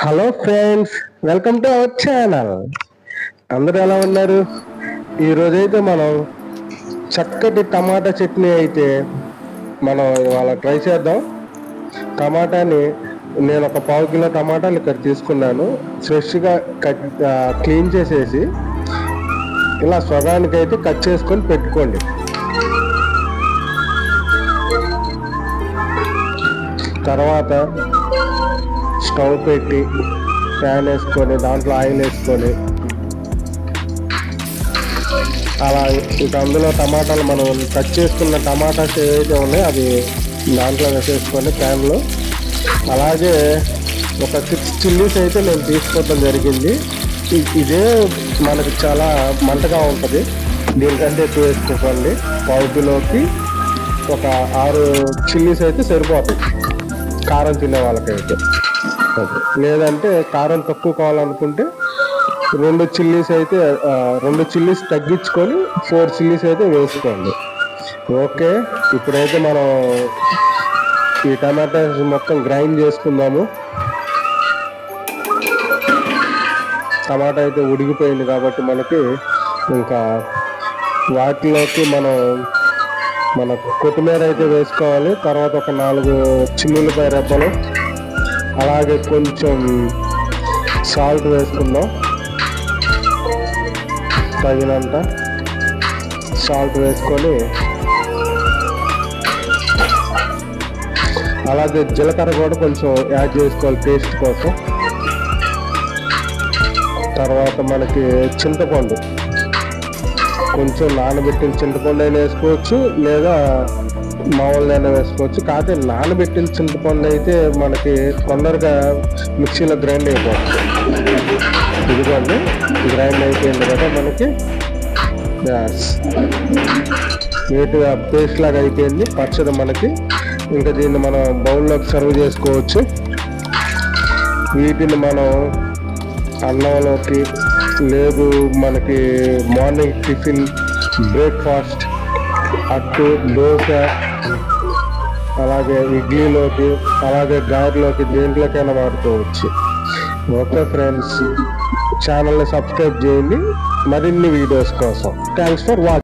Hello friends, welcome to our channel. అందరూ ఎలా ఉన్నారు? ఈరోజైతే మనం చక్కటి టమాటా చట్నీ అయితే మనం ఇవాళ ట్రై చేద్దాం. టమాటాని నేను ఒక 1/2 కిలో టమాటాలు ఇక్కడ తీసుకున్నాను. ఫ్రెష్గా క్లీన్ చేసేసి ఇలా సగానికి అయితే కట్ చేసుకొని పెట్టుకోండి. తర్వాత స్టవ్ పెట్టి ప్యాన్ వేసుకొని దాంట్లో ఆయిల్ వేసుకొని అలా ఇంకా అందులో టమాటాలు మనం కట్ చేసుకున్న టమాటాస్ ఏవైతే ఉన్నాయో అవి దాంట్లో వేసేసుకొని ప్యాన్లో, అలాగే ఒక 6 చిల్లీస్ అయితే నేను తీసుకోవడం జరిగింది. ఇదే మనకి చాలా మంటగా ఉంటుంది, దీనికంటే ఎక్కువ వేసుకోకండి. 1/2 కిలోకి ఒక 6 చిల్లీస్ అయితే సరిపోతాయి కారం తినే వాళ్ళకైతే. లేదంటే కారం తక్కువ కావాలనుకుంటే 2 చిల్లీస్ తగ్గించుకొని 4 చిల్లీస్ అయితే వేసుకోండి. ఓకే, ఇప్పుడైతే మనం ఈ టమాటాస్ మొత్తం గ్రైండ్ చేసుకుందాము. టమాటా అయితే ఉడికిపోయింది కాబట్టి మనకి ఇంకా వాటిలోకి మన కొత్తిమీర అయితే వేసుకోవాలి. తర్వాత ఒక 4 చిన్నులపాయ రెబ్బలు, అలాగే కొంచెం సాల్ట్ వేసుకుందాం. తగినంత సాల్ట్ వేసుకొని, అలాగే జీలకర్ర కూడా కొంచెం యాడ్ చేసుకోవాలి టేస్ట్ కోసం. తర్వాత మనకి చింతపండు, కొంచెం నానబెట్టిన చింతపండు అయినా వేసుకోవచ్చు, లేదా మామూలుదైనా వేసుకోవచ్చు. కాకపోతే నానబెట్టిన చింతపండు అయితే మనకి తొందరగా మిక్సీలో గ్రైండ్ అయిపోతుంది. ఇదిగోండి, గ్రైండ్ అయిపోయింది కదా మనకి, నీట్గా పేస్ట్ లాగా అయిపోయింది పచ్చడి మనకి. ఇంకా దీన్ని మనం బౌల్లోకి సర్వ్ చేసుకోవచ్చు. వీటిని మనం అన్నంలోకి, లేదు మనకి మార్నింగ్ టిఫిన్, బ్రేక్ఫాస్ట్, అట్టు, దోశ, అలాగే ఇడ్లీలోకి, అలాగే గారెలోకి, దేంట్లోకైనా వాడుకోవచ్చు. ఓకే ఫ్రెండ్స్, ఛానల్ని సబ్స్క్రైబ్ చేయండి మరిన్ని వీడియోస్ కోసం. Thanks for watching.